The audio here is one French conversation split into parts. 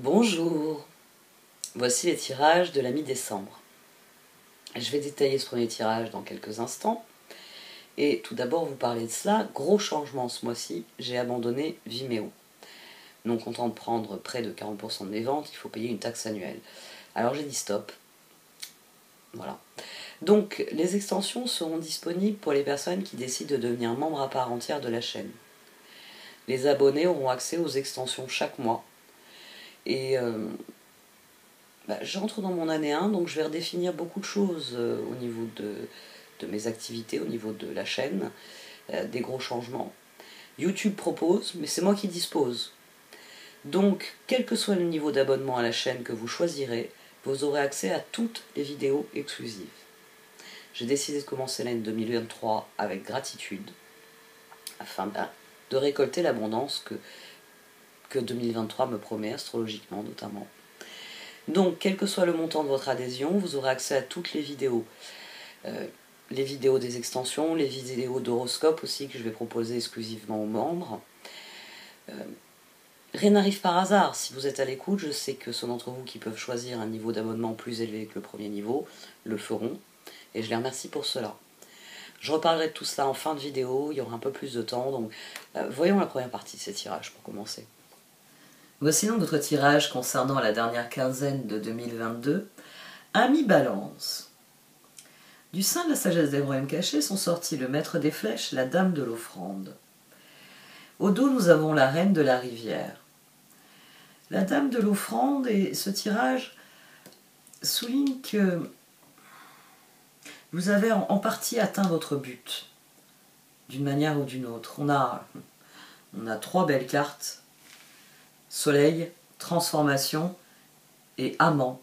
Bonjour, voici les tirages de la mi-décembre. Je vais détailler ce premier tirage dans quelques instants. Et tout d'abord vous parler de cela, gros changement ce mois-ci, j'ai abandonné Vimeo. Non content de prendre près de 40% de mes ventes, il faut payer une taxe annuelle. Alors j'ai dit stop. Voilà. Donc les extensions seront disponibles pour les personnes qui décident de devenir membres à part entière de la chaîne. Les abonnés auront accès aux extensions chaque mois. Et j'entre dans mon année 1, donc je vais redéfinir beaucoup de choses au niveau de mes activités, au niveau de la chaîne, des gros changements. YouTube propose, mais c'est moi qui dispose. Donc, quel que soit le niveau d'abonnement à la chaîne que vous choisirez, vous aurez accès à toutes les vidéos exclusives. J'ai décidé de commencer l'année 2023 avec gratitude, afin de récolter l'abondance que 2023 me promet, astrologiquement notamment. Donc, quel que soit le montant de votre adhésion, vous aurez accès à toutes les vidéos. Les vidéos des extensions, les vidéos d'horoscope aussi que je vais proposer exclusivement aux membres. Rien n'arrive par hasard. Si vous êtes à l'écoute, je sais que ceux d'entre vous qui peuvent choisir un niveau d'abonnement plus élevé que le premier niveau le feront. Et je les remercie pour cela. Je reparlerai de tout cela en fin de vidéo, il y aura un peu plus de temps. Donc, voyons la première partie de ces tirages pour commencer. Voici donc notre tirage concernant la dernière quinzaine de 2022. Ami Balance. Du sein de la sagesse des royaumes cachés sont sortis le maître des flèches, la dame de l'offrande. Au dos, nous avons la reine de la rivière. La dame de l'offrande, et ce tirage souligne que vous avez en partie atteint votre but, d'une manière ou d'une autre. On a 3 belles cartes, soleil, transformation et amant,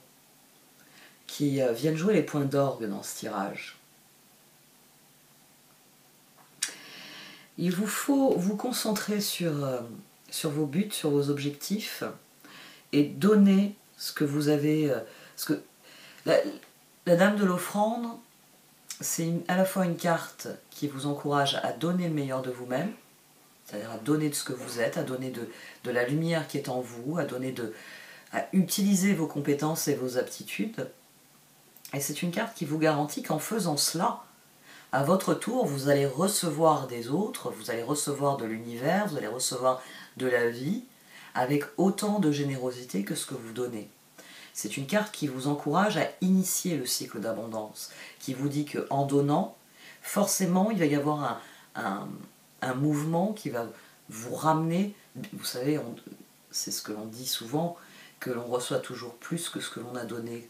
qui viennent jouer les points d'orgue dans ce tirage. Il vous faut vous concentrer sur vos buts, sur vos objectifs, et donner ce que vous avez. La dame de l'offrande, c'est à la fois une carte qui vous encourage à donner le meilleur de vous-même, c'est-à-dire à donner de ce que vous êtes, à donner de la lumière qui est en vous, à utiliser vos compétences et vos aptitudes. Et c'est une carte qui vous garantit qu'en faisant cela, à votre tour, vous allez recevoir des autres, vous allez recevoir de l'univers, vous allez recevoir de la vie, avec autant de générosité que ce que vous donnez. C'est une carte qui vous encourage à initier le cycle d'abondance, qui vous dit qu'en donnant, forcément, il va y avoir un mouvement qui va vous ramener. Vous savez, c'est ce que l'on dit souvent, que l'on reçoit toujours plus que ce que l'on a donné.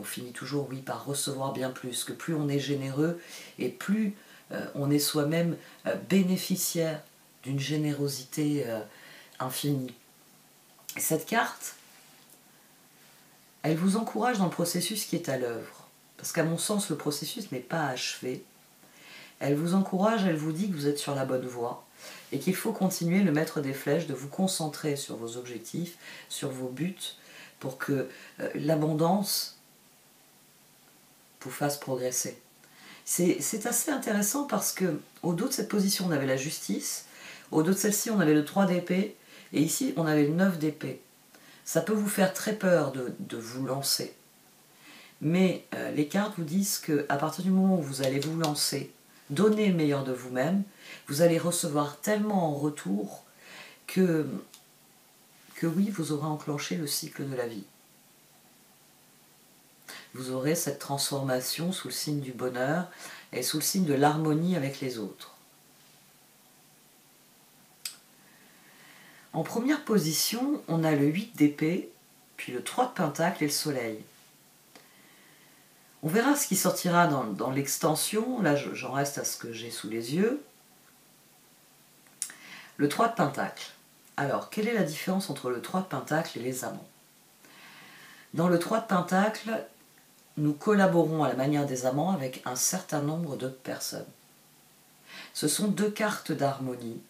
On finit toujours, oui, par recevoir bien plus, que plus on est généreux et plus on est soi-même bénéficiaire d'une générosité infinie. Et cette carte, elle vous encourage dans le processus qui est à l'œuvre. Parce qu'à mon sens, le processus n'est pas achevé. Elle vous encourage, elle vous dit que vous êtes sur la bonne voie et qu'il faut continuer, le maître des flèches, de vous concentrer sur vos objectifs, sur vos buts, pour que l'abondance vous fasse progresser. C'est assez intéressant parce que au dos de cette position, on avait la justice, au dos de celle-ci, on avait le 3 d'épée, et ici, on avait le 9 d'épée. Ça peut vous faire très peur de vous lancer. Mais les cartes vous disent qu'à partir du moment où vous allez vous lancer, donner le meilleur de vous-même, vous allez recevoir tellement en retour que oui, vous aurez enclenché le cycle de la vie. Vous aurez cette transformation sous le signe du bonheur et sous le signe de l'harmonie avec les autres. En première position, on a le 8 d'épée, puis le 3 de pentacle et le soleil. On verra ce qui sortira dans l'extension. Là, j'en reste à ce que j'ai sous les yeux. Le 3 de pentacle. Alors, quelle est la différence entre le 3 de pentacle et les amants? Dans le 3 de pentacle, nous collaborons à la manière des amants avec un certain nombre de personnes. Ce sont 2 cartes d'harmonie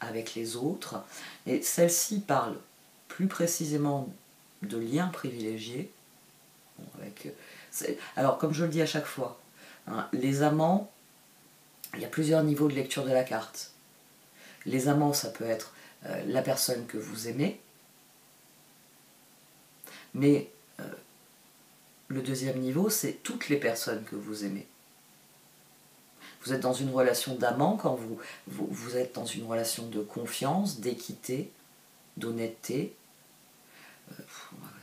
avec les autres, et celle-ci parle plus précisément de liens privilégiés. Alors, comme je le dis à chaque fois, hein, les amants, il y a plusieurs niveaux de lecture de la carte. Les amants, ça peut être la personne que vous aimez, Mais le deuxième niveau, c'est toutes les personnes que vous aimez. Vous êtes dans une relation d'amant quand vous êtes dans une relation de confiance, d'équité, d'honnêteté.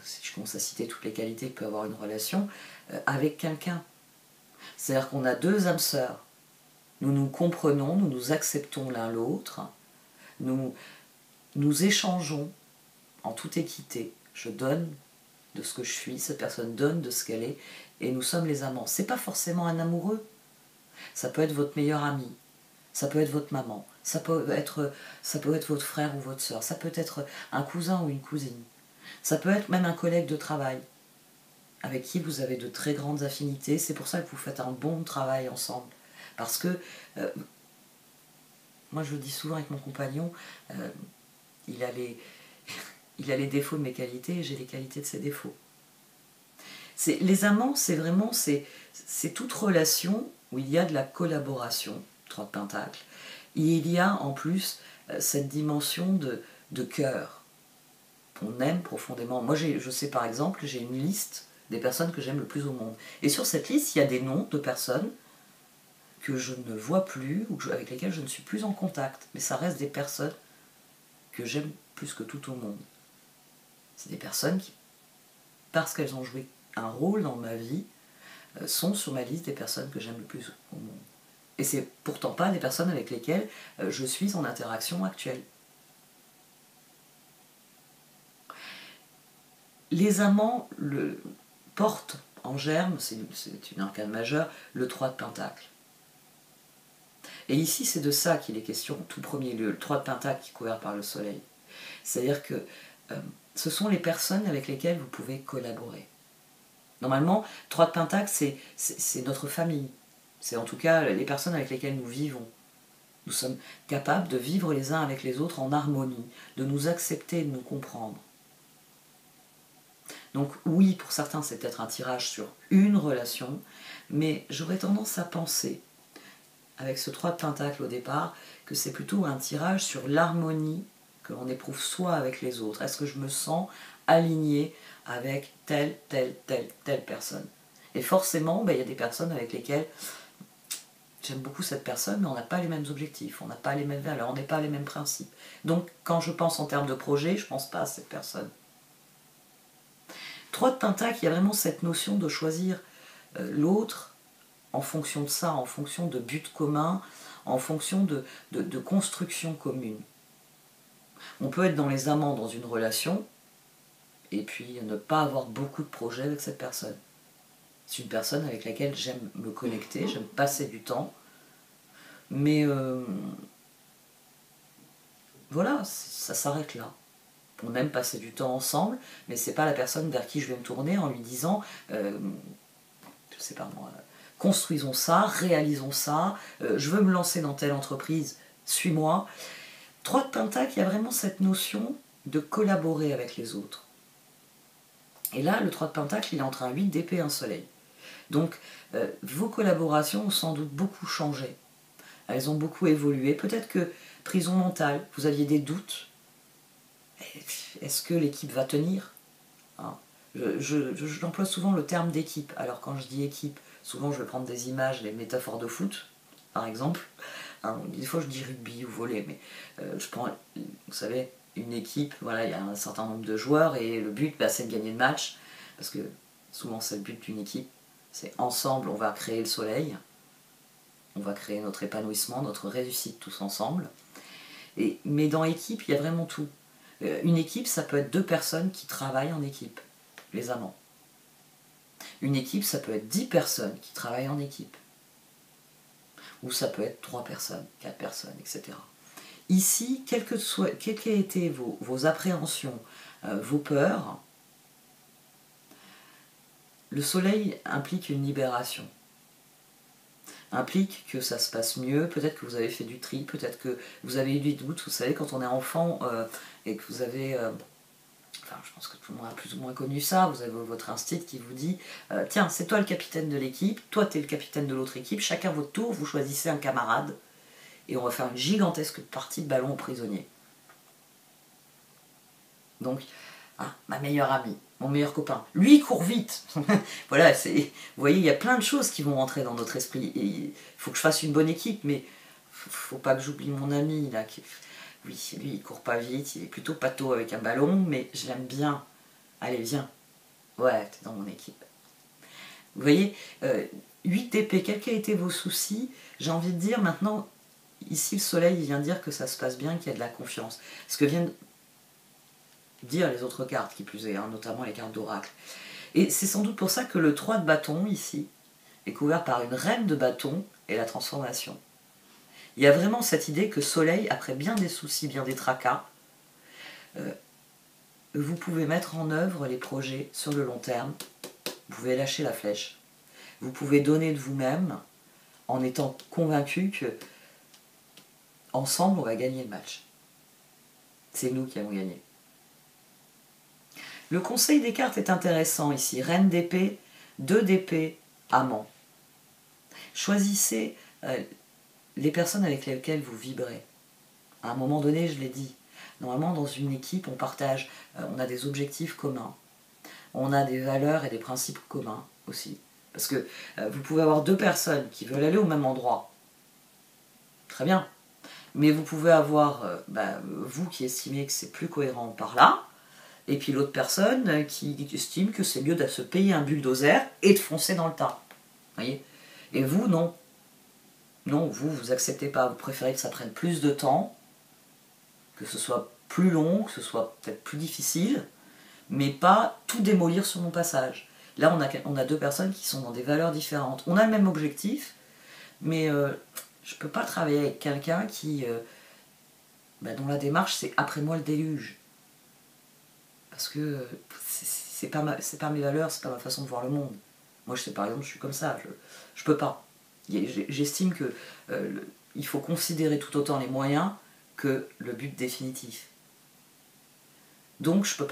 Si je commence à citer toutes les qualités que peut avoir une relation, avec quelqu'un. C'est-à-dire qu'on a deux âmes sœurs. Nous nous comprenons, nous nous acceptons l'un l'autre, nous échangeons en toute équité. Je donne de ce que je suis, cette personne donne de ce qu'elle est, et nous sommes les amants. C'est pas forcément un amoureux. Ça peut être votre meilleur ami, ça peut être votre maman, ça peut être votre frère ou votre soeur, ça peut être un cousin ou une cousine, ça peut être même un collègue de travail avec qui vous avez de très grandes affinités. C'est pour ça que vous faites un bon travail ensemble. Parce que, moi je le dis souvent avec mon compagnon, il a les défauts de mes qualités et j'ai les qualités de ses défauts. Les amants, c'est toute relation où il y a de la collaboration, 3 de Pentacle. Et il y a en plus cette dimension de cœur. On aime profondément. Moi, je sais par exemple, j'ai une liste des personnes que j'aime le plus au monde. Et sur cette liste, il y a des noms de personnes que je ne vois plus ou avec lesquelles je ne suis plus en contact. Mais ça reste des personnes que j'aime plus que tout au monde. C'est des personnes qui, parce qu'elles ont joué un rôle dans ma vie, sont sur ma liste des personnes que j'aime le plus au monde. Et c'est pourtant pas des personnes avec lesquelles je suis en interaction actuelle. Les amants portent en germe, c'est une arcane majeure, le 3 de Pentacle. Et ici, c'est de ça qu'il est question en tout premier lieu, le 3 de Pentacle qui est couvert par le soleil. C'est-à-dire que ce sont les personnes avec lesquelles vous pouvez collaborer. Normalement, 3 de Pentacle, c'est notre famille. C'est en tout cas les personnes avec lesquelles nous vivons. Nous sommes capables de vivre les uns avec les autres en harmonie, de nous accepter, de nous comprendre. Donc oui, pour certains, c'est peut-être un tirage sur une relation, mais j'aurais tendance à penser, avec ce 3 de Pentacle au départ, que c'est plutôt un tirage sur l'harmonie que l'on éprouve soi avec les autres. Est-ce que je me sens aligné avec telle personne? Et forcément, il y a des personnes avec lesquelles j'aime beaucoup cette personne, mais on n'a pas les mêmes objectifs, on n'a pas les mêmes valeurs, on n'est pas les mêmes principes. Donc quand je pense en termes de projet, je ne pense pas à cette personne. 3 de Pentacle, il y a vraiment cette notion de choisir l'autre en fonction de ça, en fonction de buts communs, en fonction de construction commune. On peut être dans les amants dans une relation, et puis ne pas avoir beaucoup de projets avec cette personne. C'est une personne avec laquelle j'aime me connecter, j'aime passer du temps, mais voilà, ça s'arrête là. On aime passer du temps ensemble, mais c'est pas la personne vers qui je vais me tourner en lui disant, je sais pas moi, construisons ça, réalisons ça, je veux me lancer dans telle entreprise, suis-moi. 3 de Pentacle, il y a vraiment cette notion de collaborer avec les autres. Et là, le 3 de Pentacle, il est entre un 8 d'épée et un soleil. Donc, vos collaborations ont sans doute beaucoup changé. Elles ont beaucoup évolué. Peut-être que, prison mentale, vous aviez des doutes. Est-ce que l'équipe va tenir? J'emploie souvent le terme d'équipe. Alors, quand je dis équipe, souvent je vais prendre des images, des métaphores de foot, par exemple. Des fois, je dis rugby ou volley, mais je prends, vous savez, une équipe, voilà, il y a un certain nombre de joueurs et le but, c'est de gagner le match, parce que souvent c'est le but d'une équipe, c'est ensemble on va créer le soleil, on va créer notre épanouissement, notre réussite tous ensemble. Mais dans équipe, il y a vraiment tout. Une équipe, ça peut être 2 personnes qui travaillent en équipe, les amants. Une équipe, ça peut être 10 personnes qui travaillent en équipe. Ou ça peut être 3 personnes, 4 personnes, etc. Ici, quelles qu'aient été vos appréhensions, vos peurs, le soleil implique une libération. Implique que ça se passe mieux, peut-être que vous avez fait du tri, peut-être que vous avez eu des doutes. Vous savez, quand on est enfant et que vous avez... je pense que tout le monde a plus ou moins connu ça, vous avez votre instinct qui vous dit tiens, c'est toi le capitaine de l'équipe, toi tu es le capitaine de l'autre équipe, chacun votre tour, vous choisissez un camarade, et on va faire une gigantesque partie de ballon aux prisonniers. Donc, Ah, ma meilleure amie, mon meilleur copain. Lui, il court vite. Voilà, vous voyez, il y a plein de choses qui vont rentrer dans notre esprit. Et il faut que je fasse une bonne équipe, mais faut pas que j'oublie mon ami, là. Oui, lui, il court pas vite, il est plutôt pâteau avec un ballon, mais je l'aime bien. Allez, viens. Ouais, t'es dans mon équipe. Vous voyez, 8 d'épée, quels qu'aient été vos soucis, j'ai envie de dire maintenant, ici le soleil il vient dire que ça se passe bien, qu'il y a de la confiance. Ce que viennent dire les autres cartes, qui plus est, hein, notamment les cartes d'oracle. Et c'est sans doute pour ça que le 3 de bâton, ici, est couvert par une reine de bâton et la transformation. Il y a vraiment cette idée que soleil, après bien des soucis, bien des tracas, vous pouvez mettre en œuvre les projets sur le long terme, vous pouvez lâcher la flèche, vous pouvez donner de vous-même en étant convaincu que ensemble on va gagner le match. C'est nous qui allons gagner. Le conseil des cartes est intéressant ici. Reine d'épée, 2 d'épée, amant. Choisissez les personnes avec lesquelles vous vibrez. À un moment donné, je l'ai dit, normalement dans une équipe on partage, on a des objectifs communs. On a des valeurs et des principes communs aussi. Parce que vous pouvez avoir 2 personnes qui veulent aller au même endroit. Très bien. Mais vous pouvez avoir, vous qui estimez que c'est plus cohérent par là, et puis l'autre personne qui estime que c'est mieux de se payer un bulldozer et de foncer dans le tas. Voyez. Et vous, non. Non, vous acceptez pas. Vous préférez que ça prenne plus de temps, que ce soit plus long, que ce soit peut-être plus difficile, mais pas tout démolir sur mon passage. Là, on a 2 personnes qui sont dans des valeurs différentes. On a le même objectif, mais je ne peux pas travailler avec quelqu'un qui, dont la démarche, c'est après moi le déluge. Parce que c'est pas mes valeurs, c'est pas ma façon de voir le monde. Moi, je sais, par exemple, je suis comme ça, je peux pas. J'estime que il faut considérer tout autant les moyens que le but définitif. Donc je peux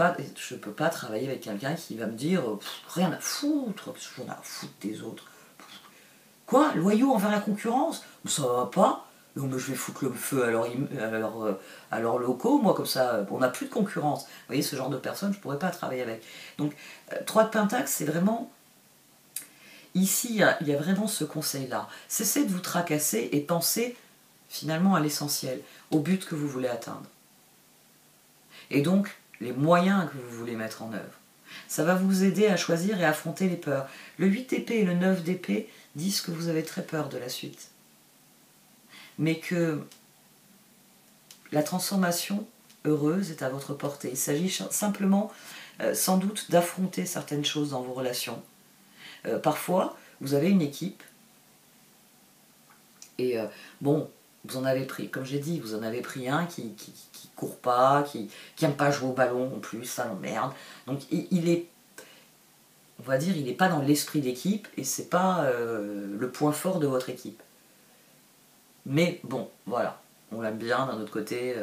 pas travailler avec quelqu'un qui va me dire rien à foutre, j'en ai à foutre des autres. Quoi, loyaux envers la concurrence? Ça va pas. Donc je vais foutre le feu à leurs locaux, moi comme ça, on n'a plus de concurrence. Vous voyez, ce genre de personnes, je pourrais pas travailler avec. Donc 3 de Pentacle, c'est vraiment... Ici, il y a vraiment ce conseil-là. Cessez de vous tracasser et pensez finalement à l'essentiel, au but que vous voulez atteindre. Et donc, les moyens que vous voulez mettre en œuvre. Ça va vous aider à choisir et à affronter les peurs. Le 8 d'épée et le 9 d'épée disent que vous avez très peur de la suite. Mais que la transformation heureuse est à votre portée. Il s'agit simplement, sans doute, d'affronter certaines choses dans vos relations. Parfois, vous avez une équipe et vous en avez pris, comme j'ai dit, vous en avez pris un qui court pas, qui aime pas jouer au ballon en plus, ça l'emmerde. Donc il est, on va dire, il n'est pas dans l'esprit d'équipe et c'est pas le point fort de votre équipe. Mais bon, voilà, on l'aime bien d'un autre côté,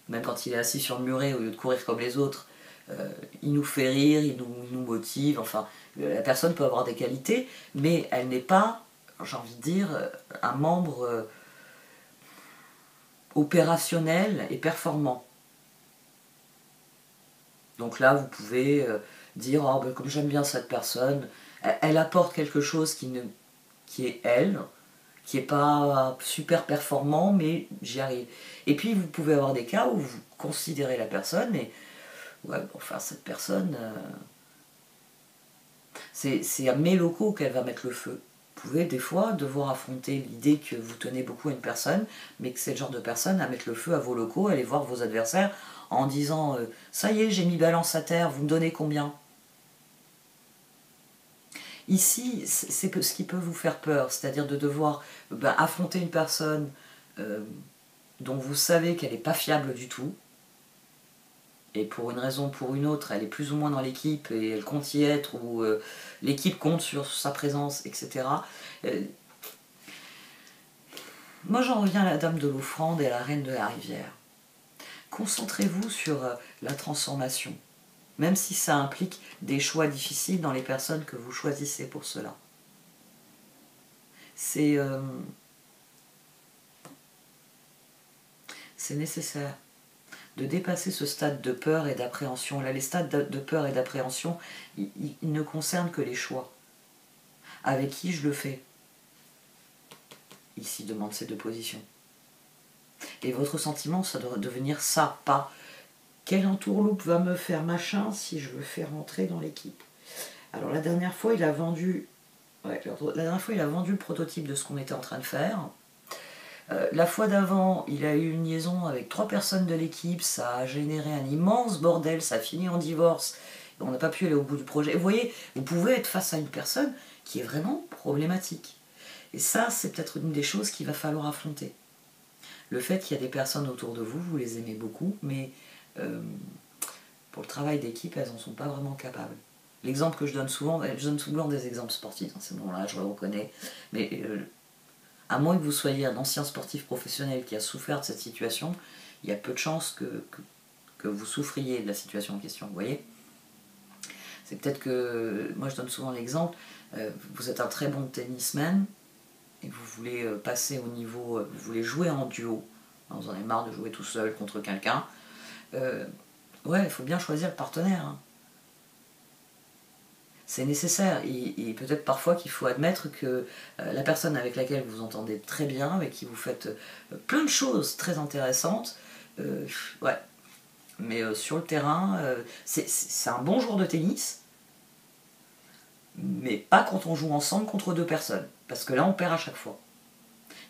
même quand il est assis sur le muret au lieu de courir comme les autres, il nous fait rire, il nous motive, enfin, la personne peut avoir des qualités, mais elle n'est pas, j'ai envie de dire, un membre opérationnel et performant. Donc là, vous pouvez dire, oh, comme j'aime bien cette personne, elle apporte quelque chose qui est elle, qui n'est pas super performant, mais j'y arrive. Et puis, vous pouvez avoir des cas où vous considérez la personne et, ouais, enfin, cette personne, c'est à mes locaux qu'elle va mettre le feu. Vous pouvez des fois devoir affronter l'idée que vous tenez beaucoup à une personne, mais que c'est le genre de personne à mettre le feu à vos locaux, aller voir vos adversaires en disant ça y est, j'ai mis balance à terre, vous me donnez combien? Ici, c'est ce qui peut vous faire peur, c'est-à-dire de devoir affronter une personne dont vous savez qu'elle n'est pas fiable du tout, et pour une raison ou pour une autre, elle est plus ou moins dans l'équipe et elle compte y être, ou l'équipe compte sur sa présence, etc. Moi j'en reviens à la dame de l'offrande et à la reine de la rivière. Concentrez-vous sur la transformation, même si ça implique des choix difficiles dans les personnes que vous choisissez pour cela. C'est nécessaire. de dépasser ce stade de peur et d'appréhension. Là, les stades de peur et d'appréhension, ils ne concernent que les choix. Avec qui je le fais? Ici, demande ces deux positions. Et votre sentiment, ça doit devenir ça, pas quelle entourloupe va me faire machin si je le fais rentrer dans l'équipe. Alors la dernière fois, il a vendu le prototype de ce qu'on était en train de faire. La fois d'avant, il a eu une liaison avec 3 personnes de l'équipe, ça a généré un immense bordel, ça a fini en divorce, on n'a pas pu aller au bout du projet. Vous voyez, vous pouvez être face à une personne qui est vraiment problématique. Et ça, c'est peut-être une des choses qu'il va falloir affronter. Le fait qu'il y a des personnes autour de vous, vous les aimez beaucoup, mais pour le travail d'équipe, elles n'en sont pas vraiment capables. L'exemple que je donne souvent des exemples sportifs, dans ces moments-là, je le reconnais, mais à moins que vous soyez un ancien sportif professionnel qui a souffert de cette situation, il y a peu de chances que vous souffriez de la situation en question, vous voyez. C'est peut-être que, moi je donne souvent l'exemple, vous êtes un très bon tennisman, et vous voulez passer au niveau, vous voulez jouer en duo, vous en avez marre de jouer tout seul contre quelqu'un, ouais, il faut bien choisir le partenaire. Hein. C'est nécessaire, et peut-être parfois qu'il faut admettre que la personne avec laquelle vous vous entendez très bien, avec qui vous faites plein de choses très intéressantes, ouais, mais sur le terrain, c'est un bon joueur de tennis, mais pas quand on joue ensemble contre 2 personnes, parce que là on perd à chaque fois.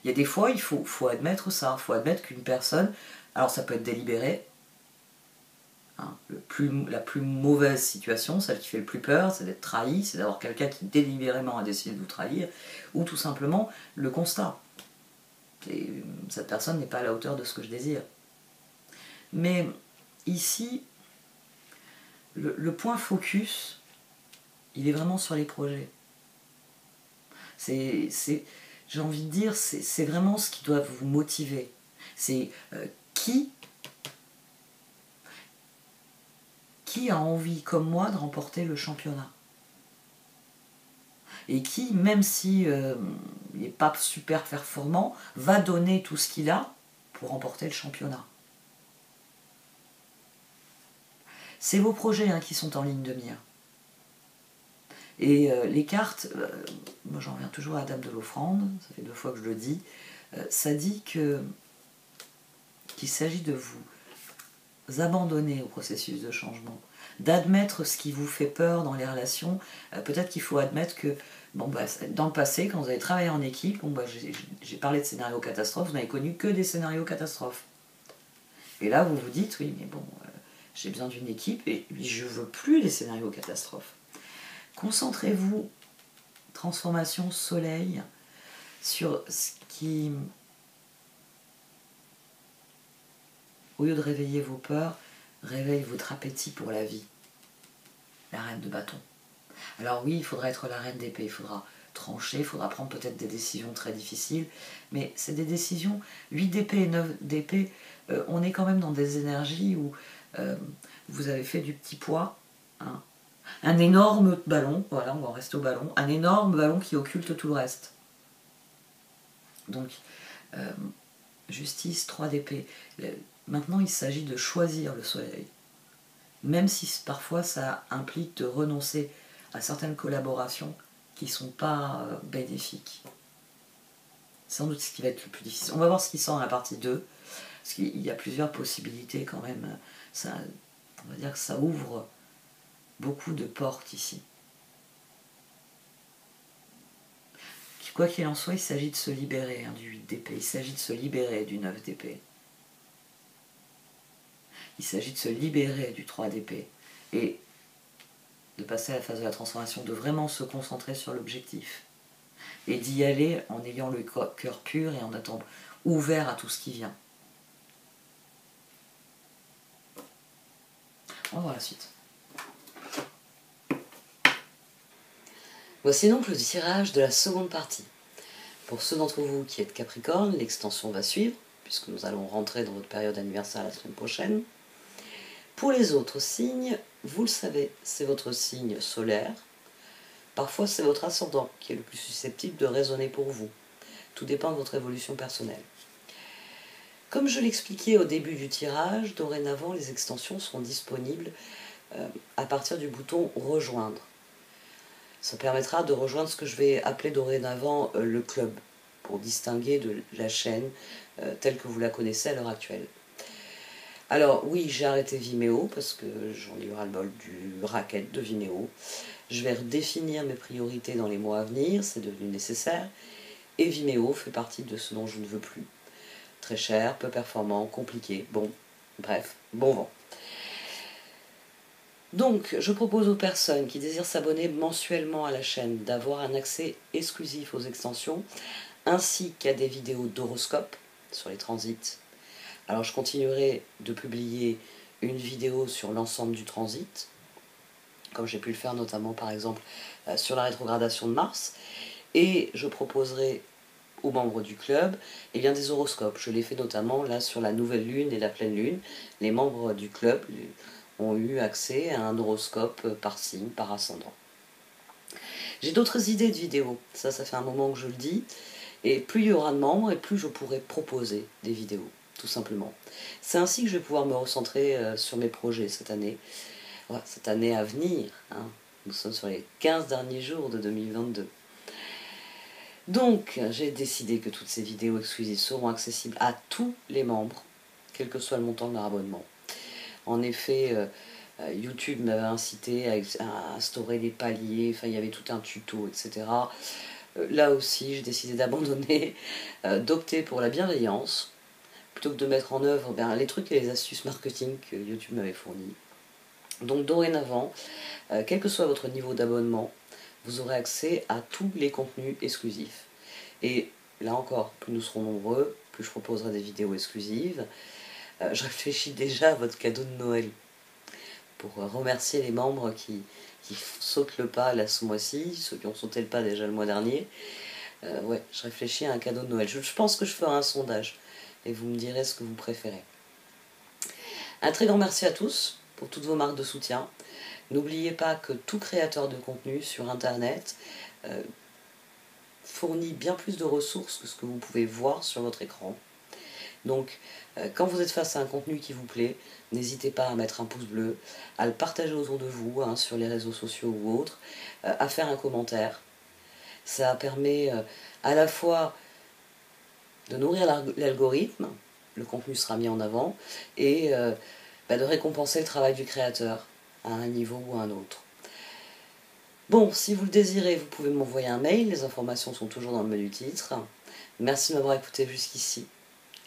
Il y a des fois, il faut admettre ça, il faut admettre qu'une personne, alors ça peut être délibéré, hein, la plus mauvaise situation, celle qui fait le plus peur, c'est d'être trahi, c'est d'avoir quelqu'un qui délibérément a décidé de vous trahir, ou tout simplement le constat. Cette personne n'est pas à la hauteur de ce que je désire. Mais ici, le point focus, il est vraiment sur les projets. J'ai envie de dire, c'est vraiment ce qui doit vous motiver. C'est qui a envie, comme moi, de remporter le championnat. Et qui, même si il n'est pas super performant, va donner tout ce qu'il a pour remporter le championnat. C'est vos projets qui sont en ligne de mire. Et les cartes, moi j'en reviens toujours à la Dame de l'Offrande, ça fait 2 fois que je le dis, ça dit qu'il s'agit de vous abandonner au processus de changement, d'admettre ce qui vous fait peur dans les relations. Peut-être qu'il faut admettre que bon, dans le passé, quand vous avez travaillé en équipe, j'ai parlé de scénarios catastrophes, vous n'avez connu que des scénarios catastrophes. Et là, vous vous dites, oui, mais bon, j'ai besoin d'une équipe et je ne veux plus les scénarios catastrophes. Concentrez-vous, transformation soleil, sur ce qui, au lieu de réveiller vos peurs, réveille votre appétit pour la vie. La reine de bâton. Alors oui, il faudra être la reine d'épée, il faudra trancher, il faudra prendre peut-être des décisions très difficiles, mais c'est des décisions, 8 d'épée et 9 d'épée, on est quand même dans des énergies où vous avez fait du petit poids, hein. Un énorme ballon, voilà, on va en rester au ballon, un énorme ballon qui occulte tout le reste. Donc, justice, 3 d'épée. Maintenant, il s'agit de choisir le soleil. Même si parfois ça implique de renoncer à certaines collaborations qui ne sont pas bénéfiques. C'est sans doute ce qui va être le plus difficile. On va voir ce qui sort dans la partie 2, parce qu'il y a plusieurs possibilités quand même. Ça, on va dire que ça ouvre beaucoup de portes ici. Quoi qu'il en soit, il s'agit de se libérer du 8 d'épée, il s'agit de se libérer du 9 d'épée. Il s'agit de se libérer du 3 d'épée et de passer à la phase de la transformation, de vraiment se concentrer sur l'objectif et d'y aller en ayant le cœur pur et en étant ouvert à tout ce qui vient. On va voir la suite. Voici donc le tirage de la seconde partie. Pour ceux d'entre vous qui êtes Capricorne, l'extension va suivre, puisque nous allons rentrer dans votre période anniversaire la semaine prochaine. Pour les autres signes, vous le savez, c'est votre signe solaire. Parfois, c'est votre ascendant qui est le plus susceptible de résonner pour vous. Tout dépend de votre évolution personnelle. Comme je l'expliquais au début du tirage, dorénavant les extensions seront disponibles à partir du bouton rejoindre. Ça permettra de rejoindre ce que je vais appeler dorénavant le club, pour distinguer de la chaîne telle que vous la connaissez à l'heure actuelle. Alors oui, j'ai arrêté Vimeo parce que j'en ai eu ras-le-bol du racket de Vimeo. Je vais redéfinir mes priorités dans les mois à venir, c'est devenu nécessaire. Et Vimeo fait partie de ce dont je ne veux plus. Très cher, peu performant, compliqué, bon, bref, bon vent. Donc, je propose aux personnes qui désirent s'abonner mensuellement à la chaîne d'avoir un accès exclusif aux extensions, ainsi qu'à des vidéos d'horoscope sur les transits. Alors, je continuerai de publier une vidéo sur l'ensemble du transit, comme j'ai pu le faire notamment par exemple sur la rétrogradation de Mars, et je proposerai aux membres du club des horoscopes. Je l'ai fait notamment là sur la nouvelle lune et la pleine lune. Les membres du club ont eu accès à un horoscope par signe, par ascendant. J'ai d'autres idées de vidéos, ça fait un moment que je le dis, et plus il y aura de membres et plus je pourrai proposer des vidéos, tout simplement. C'est ainsi que je vais pouvoir me recentrer sur mes projets cette année à venir. Hein. Nous sommes sur les 15 derniers jours de 2022. Donc, j'ai décidé que toutes ces vidéos exclusives seront accessibles à tous les membres, quel que soit le montant de leur abonnement. En effet, YouTube m'avait incité à instaurer des paliers, enfin il y avait tout un tuto, etc. Là aussi, j'ai décidé d'abandonner, d'opter pour la bienveillance, plutôt que de mettre en œuvre les trucs et les astuces marketing que YouTube m'avait fournis. Donc dorénavant, quel que soit votre niveau d'abonnement, vous aurez accès à tous les contenus exclusifs. Et là encore, plus nous serons nombreux, plus je proposerai des vidéos exclusives. Je réfléchis déjà à votre cadeau de Noël pour remercier les membres qui sautent le pas là ce mois-ci, ceux qui ont sauté le pas déjà le mois dernier. Ouais, je réfléchis à un cadeau de Noël. Je pense que je ferai un sondage et vous me direz ce que vous préférez. Un très grand merci à tous pour toutes vos marques de soutien. N'oubliez pas que tout créateur de contenu sur Internet fournit bien plus de ressources que ce que vous pouvez voir sur votre écran. Donc, quand vous êtes face à un contenu qui vous plaît, n'hésitez pas à mettre un pouce bleu, à le partager autour de vous, sur les réseaux sociaux ou autres, à faire un commentaire. Ça permet à la fois de nourrir l'algorithme, le contenu sera mis en avant, et de récompenser le travail du créateur à un niveau ou à un autre. Bon, si vous le désirez, vous pouvez m'envoyer un mail, les informations sont toujours dans le menu titre. Merci de m'avoir écouté jusqu'ici,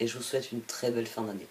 et je vous souhaite une très belle fin d'année.